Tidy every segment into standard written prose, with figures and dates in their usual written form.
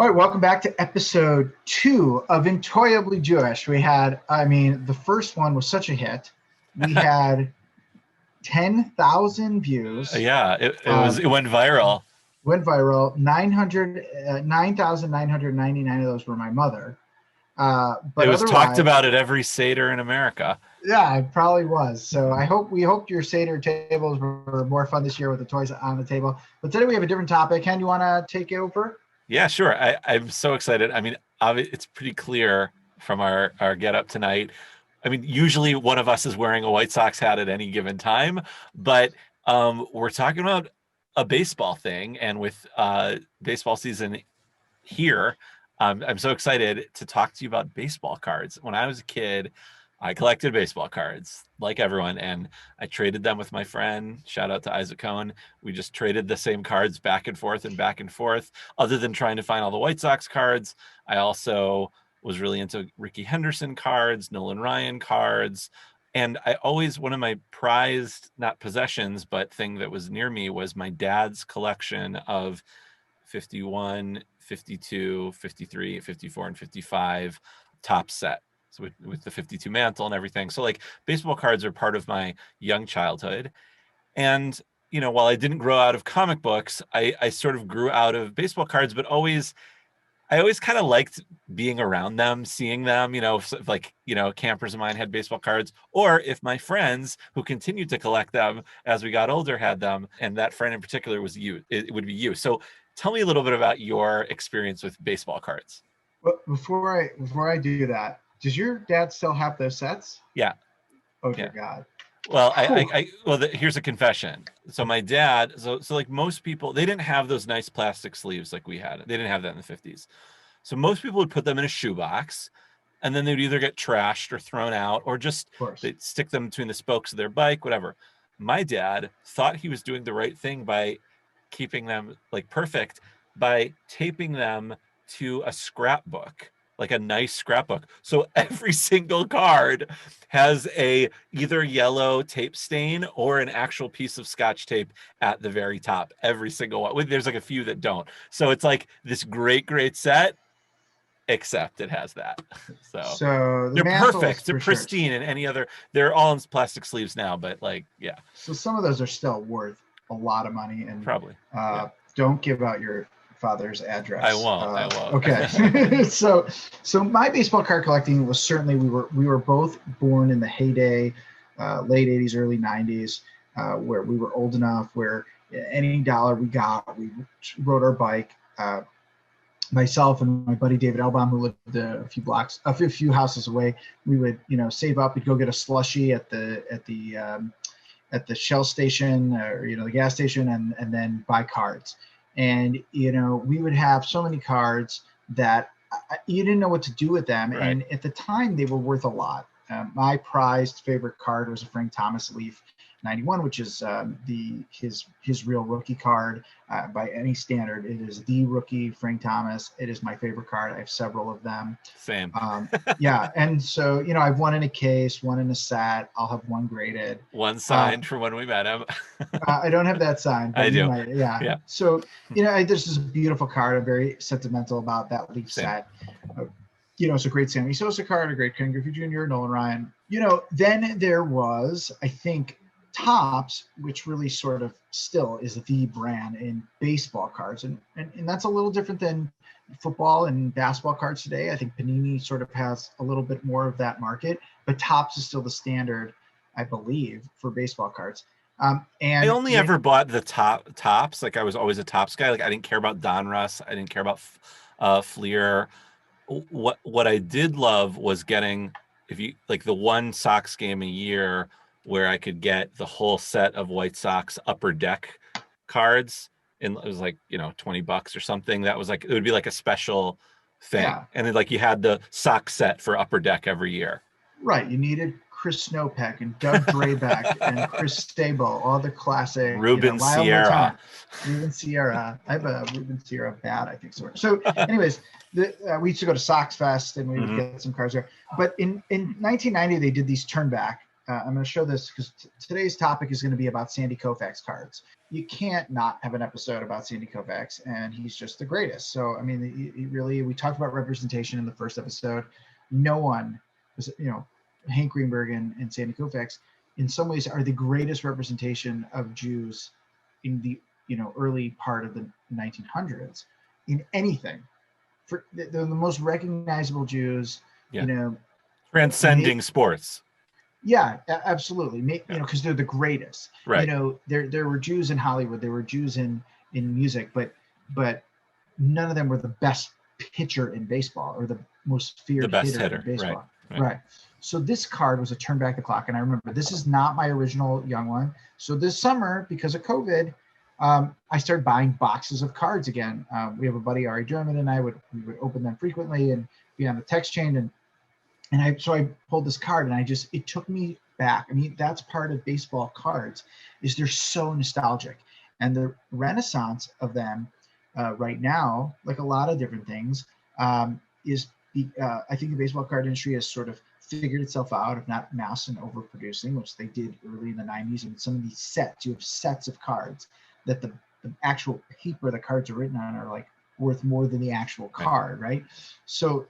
All right, welcome back to episode 2 of EnTOYably Jewish. The first one was such a hit. We had 10,000 views. Yeah, it went viral. Went viral. 9,999 of those were my mother. But it was talked about at every Seder in America. Yeah, it probably was. So we hope your Seder tables were more fun this year with the toys on the table. But today we have a different topic. Ken, you want to take it over? Yeah, sure. I'm so excited. I mean, it's pretty clear from our get up tonight. I mean, usually one of us is wearing a White Sox hat at any given time, but we're talking about a baseball thing, and with baseball season here, I'm so excited to talk to you about baseball cards. When I was a kid, I collected baseball cards like everyone, and I traded them with my friend. Shout out to Isaac Cohen. We just traded the same cards back and forth and back and forth. Other than trying to find all the White Sox cards, I also was really into Ricky Henderson cards, Nolan Ryan cards. And one of my prized, not possessions, but thing that was near me was my dad's collection of 51, 52, 53, 54, and 55 top set. So with the 52 mantle and everything. So like baseball cards are part of my young childhood. And, you know, while I didn't grow out of comic books, I sort of grew out of baseball cards, but I always kind of liked being around them, seeing them, campers of mine had baseball cards, or if my friends who continued to collect them as we got older had them, and that friend in particular was you, it would be you. So tell me a little bit about your experience with baseball cards. Well, before I do that, does your dad still have those sets? Yeah. Oh dear God. Well, here's a confession. So my dad, so like most people, they didn't have those nice plastic sleeves like we had. They didn't have that in the 50s. So most people would put them in a shoebox, and then they'd either get trashed or thrown out, or just they'd stick them between the spokes of their bike, whatever. My dad thought he was doing the right thing by keeping them like perfect by taping them to a scrapbook, like a nice scrapbook. So every single card has either yellow tape stain or an actual piece of Scotch tape at the very top. Every single one. There's like a few that don't. So it's like this great set, except it has that. So they're perfect. They're pristine, and any other. They're all in plastic sleeves now, but like, yeah. So some of those are still worth a lot of money, and probably don't give out your father's address. I won't. Okay. so my baseball card collecting was certainly, we were both born in the heyday, late 80s, early 90s, where we were old enough where any dollar we got, we rode our bike. Myself and my buddy David Elbaum, who lived a few houses away, we would save up. We'd go get a slushie at the Shell station, or the gas station, and then buy cards. And we would have so many cards that you didn't know what to do with them. Right. And at the time, they were worth a lot. My prized favorite card was a Frank Thomas Leaf 91, which is his real rookie card by any standard. It is the rookie Frank Thomas. It is my favorite card. I have several of them. Same. Yeah, and so I've one in a case, one in a set. I'll have one graded. One signed for when we met him. I don't have that signed. But I do. Yeah. So this is a beautiful card. I'm very sentimental about that Leaf set. It's a great Sammy Sosa card, a great Ken Griffey Jr., Nolan Ryan. Then there was, I think, Topps, which really sort of still is the brand in baseball cards. And that's a little different than football and basketball cards today. I think Panini sort of has a little bit more of that market, but Topps is still the standard, I believe, for baseball cards. And I only ever bought the Topps. Like I was always a Topps guy. Like I didn't care about Donruss. I didn't care about Fleer. What I did love was getting, if you like, the one Sox game a year where I could get the whole set of White Sox Upper Deck cards, and it was like $20 or something. That was like, it would be like a special thing. Yeah. And then like you had the Sox set for Upper Deck every year. Right. You needed Chris Snowpeck and Doug Drabek and Chris Stable, all the classic Ruben Sierra. Ruben Sierra. I have a Ruben Sierra bat, I think. So anyways, we used to go to Sox Fest and we would get some cards there. But in 1990, they did these turn back I'm going to show this because today's topic is going to be about Sandy Koufax cards. You can't not have an episode about Sandy Koufax, and he's just the greatest. So, I mean, he really, we talked about representation in the first episode. No one was, Hank Greenberg and Sandy Koufax, in some ways, are the greatest representation of Jews in the, early part of the 1900s in anything. They're the most recognizable Jews, transcending sports. Yeah, absolutely. Because they're the greatest. Right. There were Jews in Hollywood. There were Jews in music, but none of them were the best pitcher in baseball or the most feared hitter in baseball. Right. So this card was a turn back the clock, and I remember this is not my original young one. So this summer, because of COVID, I started buying boxes of cards again. We have a buddy, Ari German, and we would open them frequently and be on the text chain and I pulled this card and it took me back. I mean, that's part of baseball cards is they're so nostalgic, and the renaissance of them right now, like a lot of different things, I think the baseball card industry has sort of figured itself out of not mass and overproducing, which they did early in the 90s. And some of these sets, you have sets of cards that the actual paper the cards are written on are like worth more than the actual card, right? So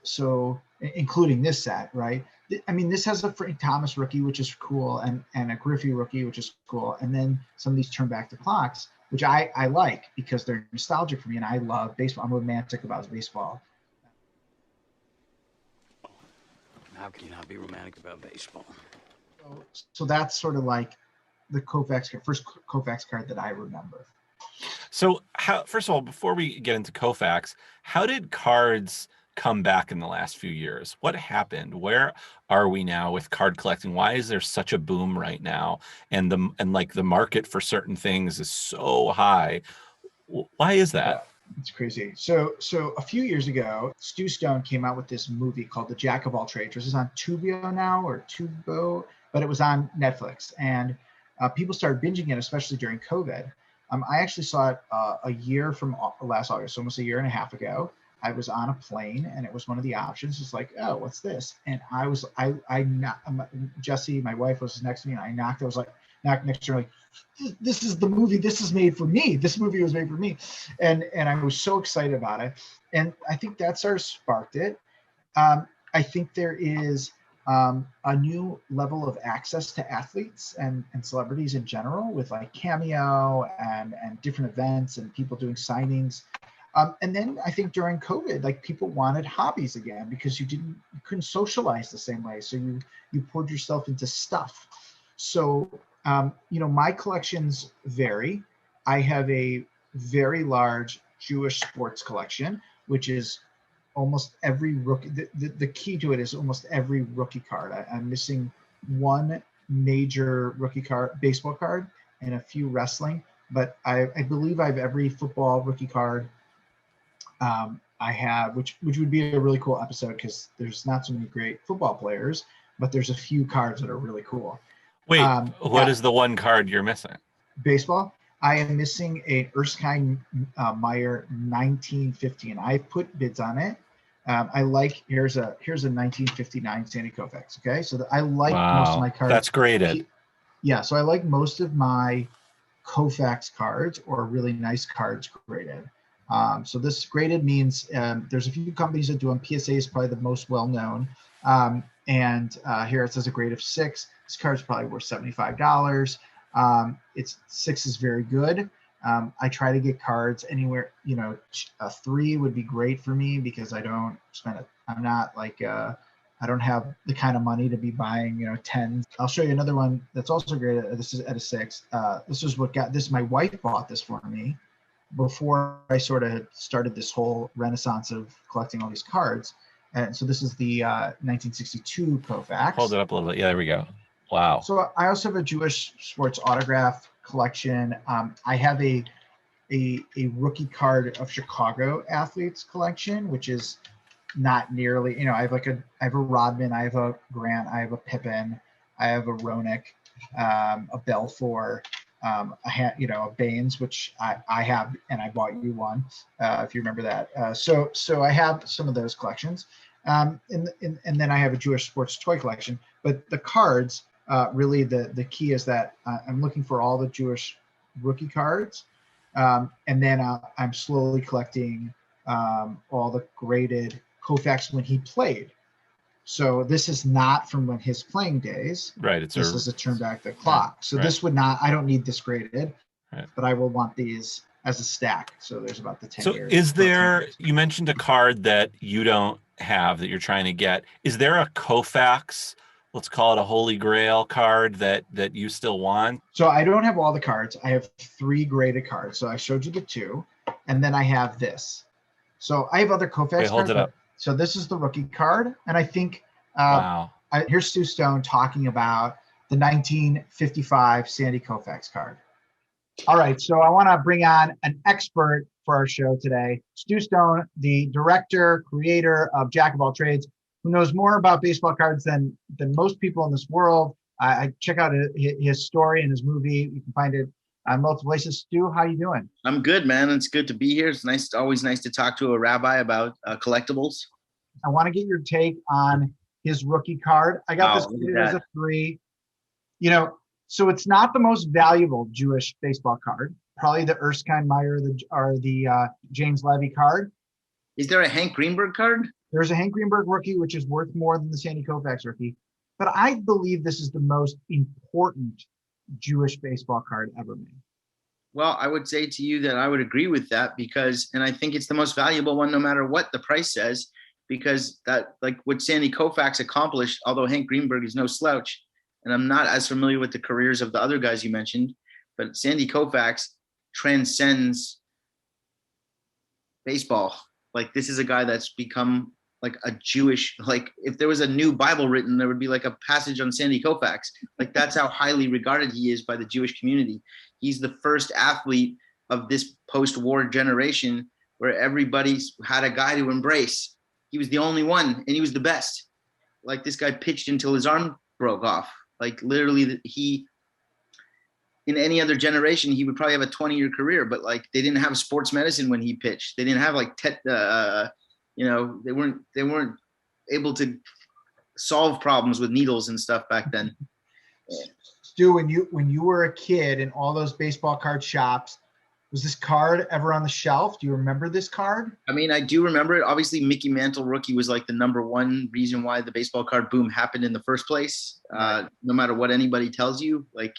including this set, right? I mean, this has a Frank Thomas rookie, which is cool, and a Griffey rookie, which is cool, and then some of these turn back the clocks, which I like because they're nostalgic for me, and I love baseball. I'm romantic about baseball. How can you not be romantic about baseball? So that's sort of like the first Koufax card that I remember. So first of all, before we get into Koufax, how did cards come back in the last few years? What happened? Where are we now with card collecting? Why is there such a boom right now? And the market for certain things is so high. Why is that? Yeah, it's crazy. So a few years ago, Stu Stone came out with this movie called The Jack of All Trades. This is on Tubo now, or Tubo, but it was on Netflix, and people started binging it, especially during COVID. I actually saw it a year from last August, almost a year and a half ago. I was on a plane, and it was one of the options. It's like, oh, what's this? And Jesse, my wife, was next to me, and I knocked next to her, like, this is the movie. This is made for me. This movie was made for me. And I was so excited about it. And I think that sort of sparked it. I think there is a new level of access to athletes and celebrities in general with like Cameo and different events and people doing signings. And then I think during COVID, like people wanted hobbies again because you couldn't socialize the same way. So you poured yourself into stuff. So, my collections vary. I have a very large Jewish sports collection, which is almost every rookie. The key to it is almost every rookie card. I'm missing one major rookie card, baseball card, and a few wrestling, but I believe I have every football rookie card. I have, which would be a really cool episode because there's not so many great football players, but there's a few cards that are really cool. Wait, what is the one card you're missing? Baseball. I am missing a Erskine Meyer 1950, and I put bids on it. Here's a 1959 Sandy Koufax. Okay, so I like most of my cards. That's graded. Yeah, so I like most of my Koufax cards or really nice cards graded. So this graded means there's a few companies that do them. PSA is probably the most well-known. And here it says a grade of 6. This card's probably worth $75. It's 6 is very good. I try to get cards anywhere, a 3 would be great for me because I don't spend it. I'm not like, I don't have the kind of money to be buying, 10s. I'll show you another one that's also great. This is at a 6. This is what got this. My wife bought this for me before I sort of started this whole renaissance of collecting all these cards. And so this is the 1962 Koufax. Hold it up a little bit. Yeah, there we go. Wow. So I also have a Jewish sports autograph collection. I have a rookie card of Chicago athletes collection, which is not nearly, I have a Rodman, I have a Grant, I have a Pippen, I have a Roenick, a Belfour, a Baines, which I have, and I bought you one, if you remember that. So I have some of those collections. And then I have a Jewish sports toy collection, but the cards, really the key is that I'm looking for all the Jewish rookie cards, and then I'm slowly collecting all the graded Koufax when he played. So this is not from when his playing days. Right. This is a turn back the clock. So right. this would not, I don't need this graded, right. but I will want these as a stack. So there's about the 10 so years. So is there, you mentioned a card that you don't have that you're trying to get. Is there a Koufax, let's call it a Holy Grail card that you still want? So I don't have all the cards. I have 3 graded cards. So I showed you the 2, and then I have this. So I have other Koufax cards. Hold it up. So this is the rookie card. And I think, wow. Here's Stu Stone talking about the 1955 Sandy Koufax card. All right, so I want to bring on an expert for our show today, Stu Stone, the director, creator of Jack of All Trades, who knows more about baseball cards than most people in this world. I check out his story and his movie. You can find it on multiple places. Stu, how you doing? I'm good, man. It's good to be here. It's nice, always nice to talk to a rabbi about collectibles. I want to get your take on his rookie card. I got this graded as a 3. You know, so it's not the most valuable Jewish baseball card. Probably the Erskine Meyer or the James Levy card. Is there a Hank Greenberg card? There's a Hank Greenberg rookie, which is worth more than the Sandy Koufax rookie. But I believe this is the most important Jewish baseball card ever made. Well, I would say to you that I would agree with that because, and I think it's the most valuable one, no matter what the price says, because that, like what Sandy Koufax accomplished, although Hank Greenberg is no slouch, and I'm not as familiar with the careers of the other guys you mentioned, but Sandy Koufax transcends baseball. Like, this is a guy that's become like a Jewish, like if there was a new Bible written, there would be like a passage on Sandy Koufax. Like, that's how highly regarded he is by the Jewish community. He's the first athlete of this post-war generation where everybody had a guy to embrace. He was the only one, and he was the best. Like, this guy pitched until his arm broke off. Like, literally, he, in any other generation, he would probably have a 20-year career, but like, they didn't have sports medicine when he pitched. They didn't have like, you know, they weren't able to solve problems with needles and stuff back then. Stu, when you were a kid in all those baseball card shops, was this card ever on the shelf? Do you remember this card? I mean, I do remember it. Obviously, Mickey Mantle rookie was like the #1 reason why the baseball card boom happened in the first place. No matter what anybody tells you, like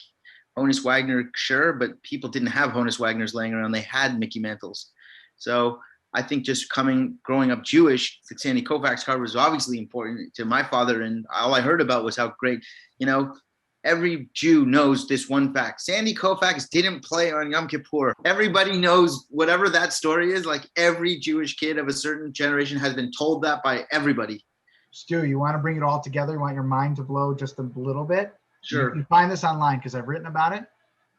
Honus Wagner, sure, but people didn't have Honus Wagners laying around. They had Mickey Mantles. So I think just growing up Jewish, the Sandy Koufax card was obviously important to my father. And all I heard about was how great, you know, every Jew knows this one fact. Sandy Koufax didn't play on Yom Kippur. Everybody knows whatever that story is. Like, every Jewish kid of a certain generation has been told that by everybody. Stu, you want to bring it all together? You want your mind to blow just a little bit? Sure. You can find this online because I've written about it.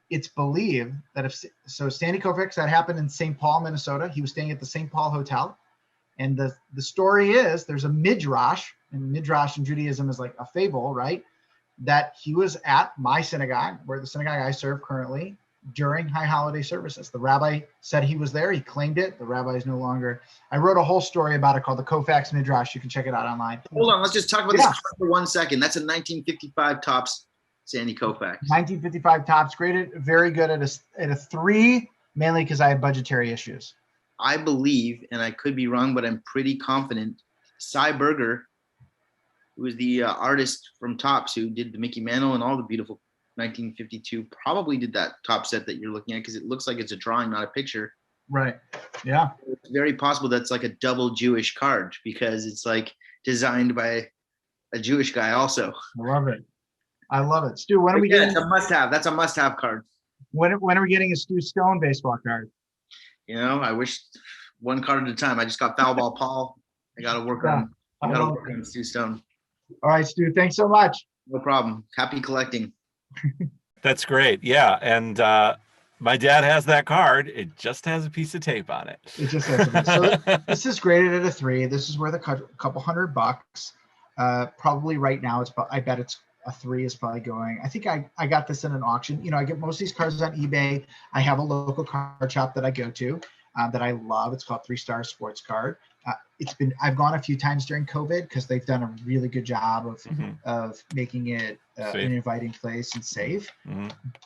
It's believed that Sandy Koufax, that happened in St. Paul, Minnesota. He was staying at the St. Paul Hotel. And the story is, there's a midrash, and midrash in Judaism is like a fable, right? That he was at my synagogue, where the synagogue I serve currently, during high holiday services. The rabbi said he was there. He claimed it. The rabbi is no longer. I wrote a whole story about it called the Koufax Midrash. You can check it out online. Hold on. Let's just talk about this card for 1 second. That's a 1955 Topps Sandy Koufax. 1955 Topps, graded very good at a 3, mainly because I have budgetary issues. I believe, and I could be wrong, but I'm pretty confident, Cy Berger, who was the artist from Topps who did the Mickey Mantle and all the beautiful 1952, probably did that top set that you're looking at, because it looks like it's a drawing, not a picture. Right. Yeah. It's very possible that's like a double Jewish card, because it's like designed by a Jewish guy also. I love it. Stu, when are we getting? It's a must-have. That's a must-have card. When are we getting a Stu Stone baseball card? You know, I wish one card at a time. I just got foul ball Paul. I got to work on Stu Stone. All right, Stu. Thanks so much. No problem. Happy collecting. That's great. Yeah. And my dad has that card. It just has a piece of tape on it. It just has a piece. So this is graded at a 3. This is worth a couple $100. Probably right now, I bet it's a 3 is probably going. I think I got this in an auction. You know, I get most of these cards on eBay. I have a local card shop that I go to that I love. It's called 3 Star Sports Card. I've gone a few times during COVID because they've done a really good job of making it an inviting place and safe.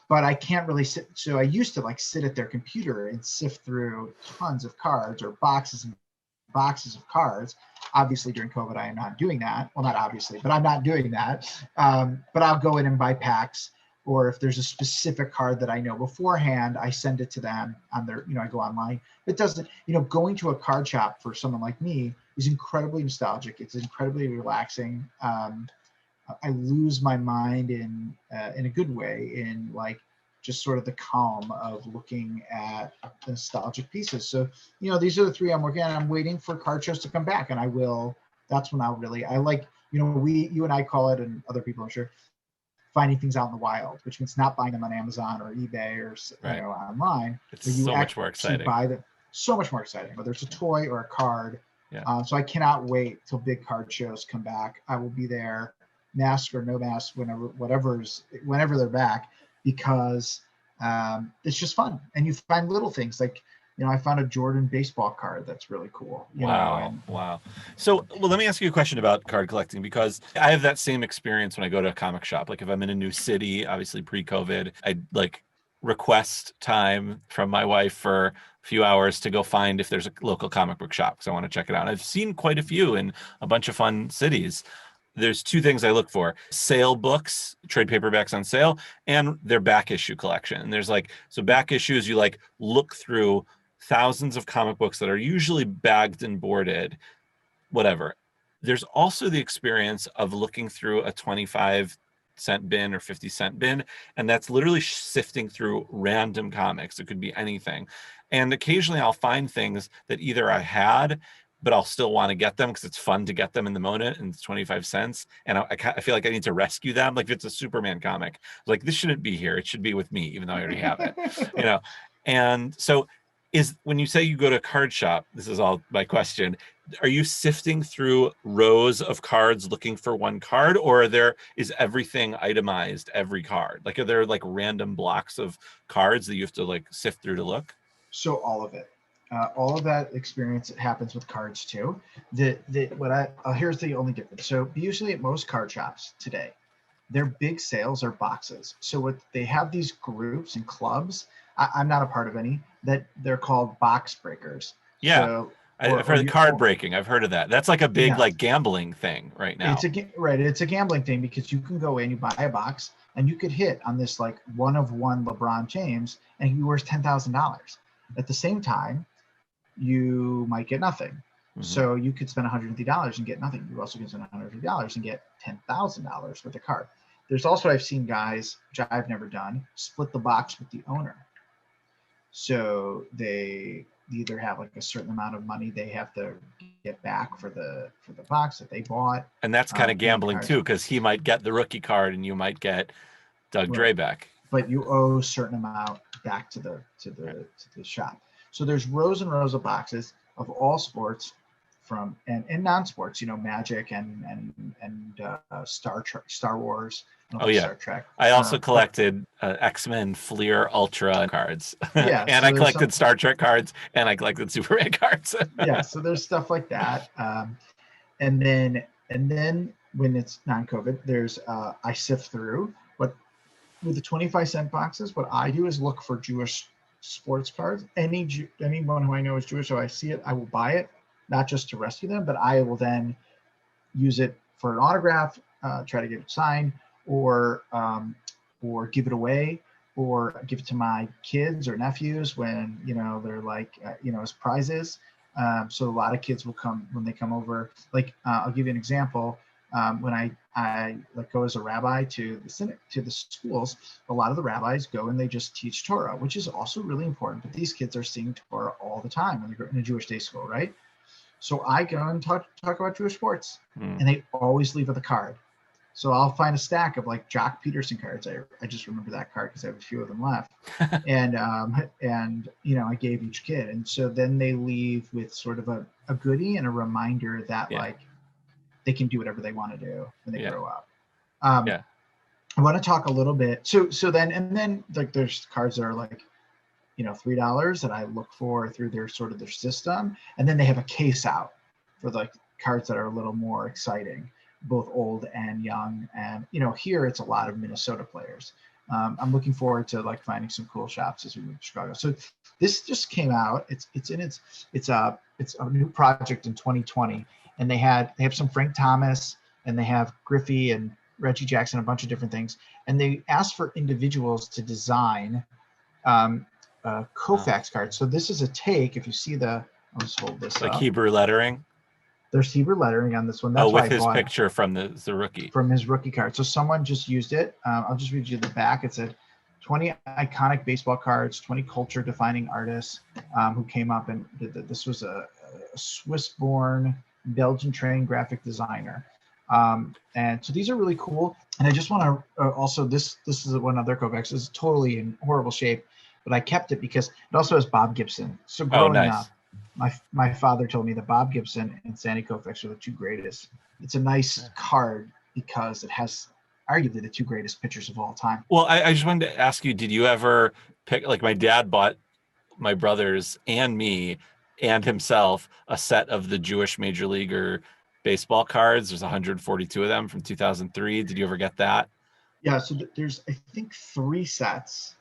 But I can't really sit. So I used to like sit at their computer and sift through tons of cards or boxes and boxes of cards. Obviously during COVID, I am not doing that. Well, not obviously, but I'm not doing that. But I'll go in and buy packs, or if there's a specific card that I know beforehand, I send it to them on their, I go online. It doesn't, going to a card shop for someone like me is incredibly nostalgic. It's incredibly relaxing. I lose my mind in a good way in like just sort of the calm of looking at nostalgic pieces. So, these are the three I'm working on. I'm waiting for card shows to come back, and that's when I like, you and I call it, and other people I'm sure, finding things out in the wild, which means not buying them on Amazon or eBay or online. It's so much more exciting. Buy them. So much more exciting, whether it's a toy or a card. So I cannot wait till big card shows come back. I will be there, mask or no mask, whenever they're back, because it's just fun. And you find little things like, I found a Jordan baseball card that's really cool. Wow. So, well, let me ask you a question about card collecting, because I have that same experience when I go to a comic shop. Like if I'm in a new city, obviously pre-COVID, I'd like request time from my wife for a few hours to go find if there's a local comic book shop, because I want to check it out. I've seen quite a few in a bunch of fun cities. There's two things I look for: sale books, trade paperbacks on sale, and their back issue collection. And there's so back issues, you like look through thousands of comic books that are usually bagged and boarded, whatever. There's also the experience of looking through a 25-cent bin or 50-cent bin, and that's literally sifting through random comics. It could be anything. And occasionally I'll find things that either I had, but I'll still want to get them because it's fun to get them in the moment, and it's 25 cents. And I feel like I need to rescue them. Like if it's a Superman comic, like this shouldn't be here. It should be with me, even though I already have it, And so when you say you go to a card shop, this is all my question, are you sifting through rows of cards looking for one card, or is everything itemized, every card? Like, are there like random blocks of cards that you have to like sift through to look? So all of it. All of that experience happens with cards too. Here's the only difference. So usually at most card shops today, their big sales are boxes. So they have these groups and clubs. I'm not a part of any, that they're called box breakers. Yeah. So, I've heard of card breaking. I've heard of that. That's like a big like gambling thing right now. It's a gambling thing, because you can go in, you buy a box, and you could hit on this like one of one LeBron James, and he'd be worth $10,000. At the same time, you might get nothing. Mm-hmm. So you could spend $150 and get nothing. You also can spend $150 and get $10,000 with the card. There's also, I've seen guys, which I've never done, split the box with the owner. So they either have like a certain amount of money they have to get back for the box that they bought. And that's kind of gambling too, because he might get the rookie card and you might get Doug Dre back. But you owe a certain amount back to the shop. So there's rows and rows of boxes of all sports, and non-sports, Magic and Star Wars. Star Trek. I also collected X-Men Fleer Ultra cards. Yeah, and I collected Star Trek cards, and I collected Superman cards. Yeah, so there's stuff like that. And then when it's non-COVID, there's I sift through. But with the 25-cent boxes, what I do is look for Jewish sports cards. Anyone who I know is Jewish, so I see it, I will buy it, not just to rescue them, but I will then use it for an autograph, try to get it signed, or give it away, or give it to my kids or nephews when they're like as prizes. So a lot of kids will come when they come over. Like I'll give you an example. When I go as a rabbi to the schools, a lot of the rabbis go and they just teach Torah, which is also really important. But these kids are seeing Torah all the time when they're in a Jewish day school, right? So I go and talk about Jewish sports, and they always leave with a card. So I'll find a stack of like Jock Peterson cards. I just remember that card because I have a few of them left, and I gave each kid, and so then they leave with sort of a goodie and a reminder that like they can do whatever they want to do when they grow up. I want to talk a little bit. So then like there's cards that are like $3 that I look for through their system, and then they have a case out. for like cards that are a little more exciting, both old and young. And here it's a lot of Minnesota players. I'm looking forward to like finding some cool shops as we move to Chicago. So this just came out. It's a new project in 2020, and they have some Frank Thomas, and they have Griffey and Reggie Jackson, a bunch of different things, and they asked for individuals to design Koufax cards. So this is a take. If you see I'll just hold this like up. Hebrew lettering. There's Hebrew lettering on this one. That's with why I his bought picture from the rookie. from his rookie card. So someone just used it. I'll just read you the back. It said 20 iconic baseball cards, 20 culture defining artists who came up and did that. This was a Swiss-born, Belgian-trained graphic designer. And so these are really cool. And I just want to also, this is one other Koufax. This is totally in horrible shape, but I kept it because it also has Bob Gibson. So growing up, my father told me that Bob Gibson and Sandy Koufax are the two greatest. It's a nice card because it has arguably the two greatest pitchers of all time. Well, I just wanted to ask you, did you ever pick, like my dad bought my brothers and me and himself a set of the Jewish Major Leaguer baseball cards. There's 142 of them from 2003. Did you ever get that? Yeah, so there's I think 3 sets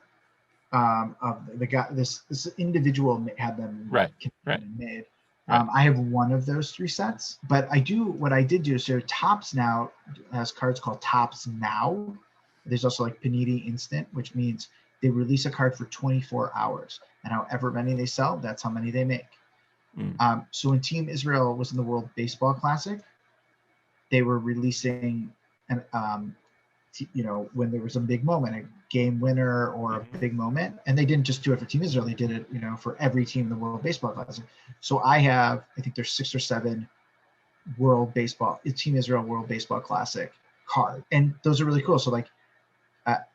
of the guy. This individual had them made. I have one of those 3 sets, but what I did do is so Topps now has cards called Topps Now. There's also like Panini Instant, which means they release a card for 24 hours, and however many they sell, that's how many they make. So when Team Israel was in the World Baseball Classic, they were releasing when there was a big moment, a game winner or a big moment, and they didn't just do it for Team Israel, they did it, for every team in the World Baseball Classic. So I think there's 6 or 7 Team Israel World Baseball Classic card, and those are really cool. So like,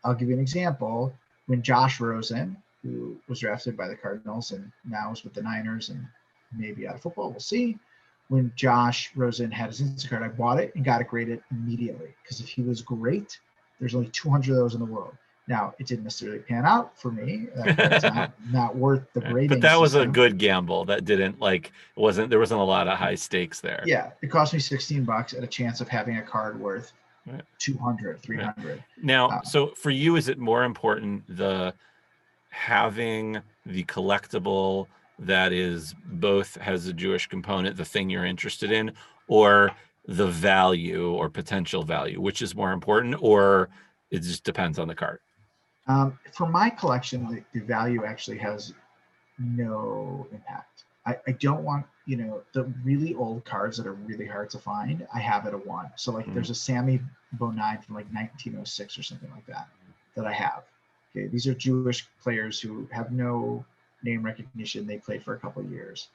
I'll give you an example. When Josh Rosen, who was drafted by the Cardinals and now is with the Niners and maybe out of football, we'll see. When Josh Rosen had his Instant card, I bought it and got it graded immediately because if he was great, there's only 200 of those in the world. Now, it didn't necessarily pan out for me. It's not worth the grading. But that was a good gamble. That didn't there wasn't a lot of high stakes there. Yeah, it cost me $16 at a chance of having a card worth 200, 300. Right. Now, so for you, is it more important having the collectible that is both has a Jewish component, the thing you're interested in, or the value or potential value, which is more important, or it just depends on the card? For my collection, the value actually has no impact. I don't want, the really old cards that are really hard to find, I have at a 1. So like there's a Sammy Bonine from like 1906 or something like that I have. Okay, these are Jewish players who have no name recognition. They played for a couple of years.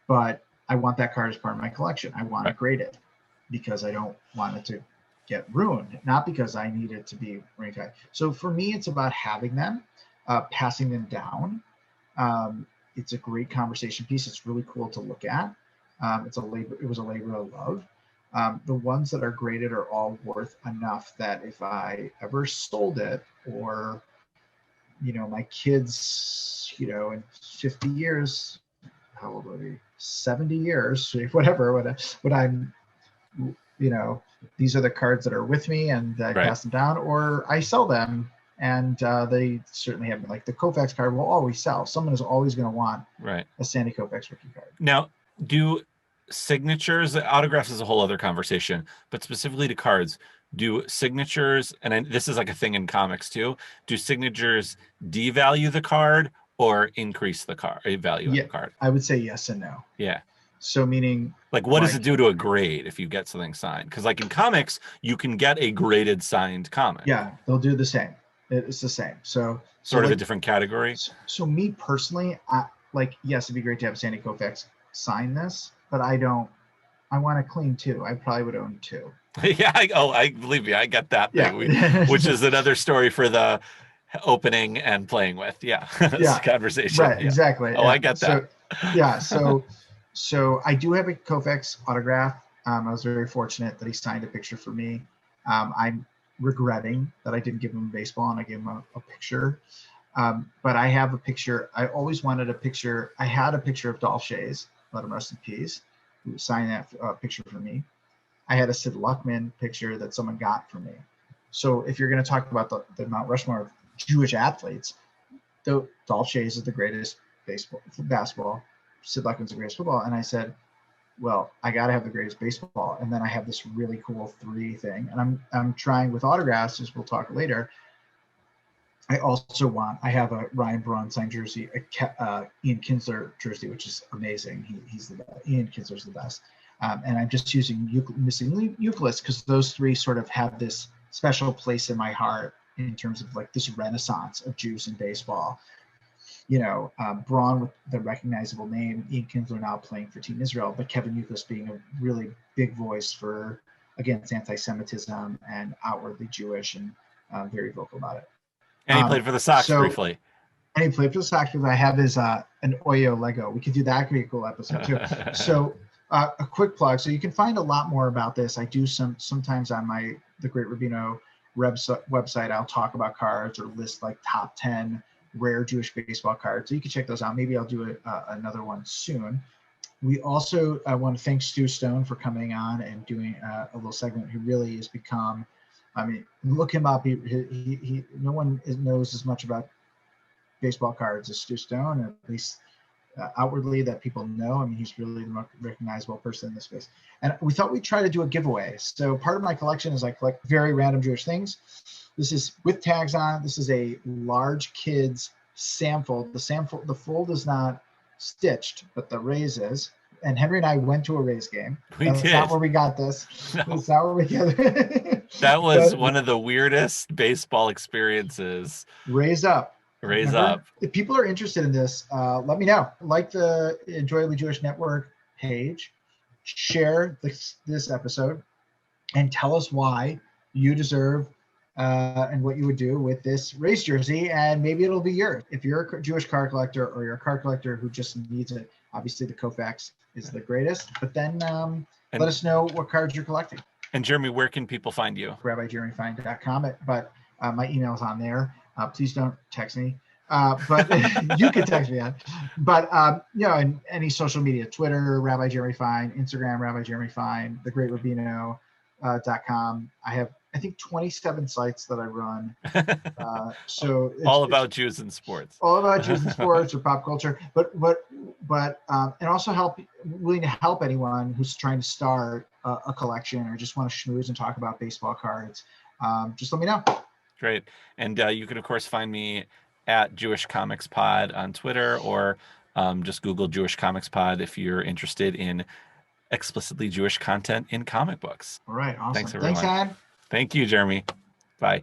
But I want that card as part of my collection. I want it graded because I don't want it to get ruined, not because I need it to be ranked high. So for me, it's about having them, passing them down. It's a great conversation piece. It's really cool to look at. It was a labor of love. The ones that are graded are all worth enough that if I ever sold it, or my kids, in 50 years, how old would I be? 70 years, whatever, when I'm, these are the cards that are with me and I pass them down, or I sell them. And they certainly have, like the Koufax card will always sell. Someone is always going to want a Sandy Koufax rookie card. Now, do signatures, autographs is a whole other conversation, but specifically to cards, do signatures, and this is like a thing in comics too, do signatures devalue the card or increase the value of the card? I would say yes and no. Yeah. So meaning, like, what does it do to a grade if you get something signed? Because like in comics, you can get a graded signed comic. Yeah, they'll do the same. It's the same. So sort of a different category. So me personally, yes, it'd be great to have Sandy Koufax sign this, but I want a clean 2. I probably would own 2. Yeah. I believe me. I get that thing, which is another story for the opening and playing with. Yeah. Conversation. Right. Yeah. Exactly. Oh, yeah. I get that. So I do have a Koufax autograph. I was very fortunate that he signed a picture for me. I'm regretting that I didn't give him baseball and I gave him a picture. But I have a picture. I always wanted a picture. I had a picture of Dolph Schayes, let him rest in peace. who signed that picture for me. I had a Sid Luckman picture that someone got for me. So if you're going to talk about the Mount Rushmore of Jewish athletes, Dolph Schayes is the greatest basketball. Sid Luckman's the greatest football. And I said, well, I got to have the greatest baseball. And then I have this really cool 3 thing. And I'm trying with autographs, as we'll talk later. I have a Ryan Braun signed jersey, a Ian Kinsler jersey, which is amazing. He's the best. Ian Kinsler's the best. And I'm just using missing Euclid because those 3 sort of have this special place in my heart in terms of like this renaissance of Jews in baseball. Braun with the recognizable name, Ian Kinsler now playing for Team Israel, but Kevin Euclid being a really big voice against anti-Semitism and outwardly Jewish and very vocal about it. And he played for the Sox briefly. And he played for the Sox because I have his an Oyo Lego. We could do that. Could be a cool episode too. So a quick plug. So you can find a lot more about this. I do sometimes on the Great Rubino website. I'll talk about cards or list like top 10 rare Jewish baseball cards. So you can check those out. Maybe I'll do another one soon. We also want to thank Stu Stone for coming on and doing a little segment. He really has become. I mean, look him up. He no one knows as much about baseball cards as Stu Stone, at least outwardly that people know. I mean, he's really the most recognizable person in this space. And we thought we'd try to do a giveaway. So part of my collection is I collect very random Jewish things. This is with tags on. This is a large kids sample. The fold is not stitched, but the raise is. And Henry and I went to a Rays game. That's not where we got this. No. That's not where we got it. That was one of the weirdest baseball experiences. Raise up. Raise up. If people are interested in this, let me know. Like the EnTOYably Jewish Network page, share this episode, and tell us why you deserve and what you would do with this Rays jersey, and maybe it'll be yours. If you're a Jewish card collector or you're a card collector who just needs it, obviously the Koufax is the greatest, but then let us know what cards you're collecting. And Jeremy, where can people find you? RabbiJeremyFine.com, but my email's on there. Please don't text me, but you can text me on. But and any social media, Twitter, Rabbi Jeremy Fine, Instagram, Rabbi Jeremy Fine, thegreatrubino.com. I have, I think, 27 sites that I run. So all about Jews and sports. All about Jews and sports or pop culture, but and also willing to help anyone who's trying to start a collection or just want to schmooze and talk about baseball cards. Just let me know. Great. And you can, of course, find me at Jewish Comics Pod on Twitter, or just Google Jewish Comics Pod if you're interested in explicitly Jewish content in comic books. All right. Awesome. Thanks, everyone. Thanks, Ann. Thank you, Jeremy. Bye.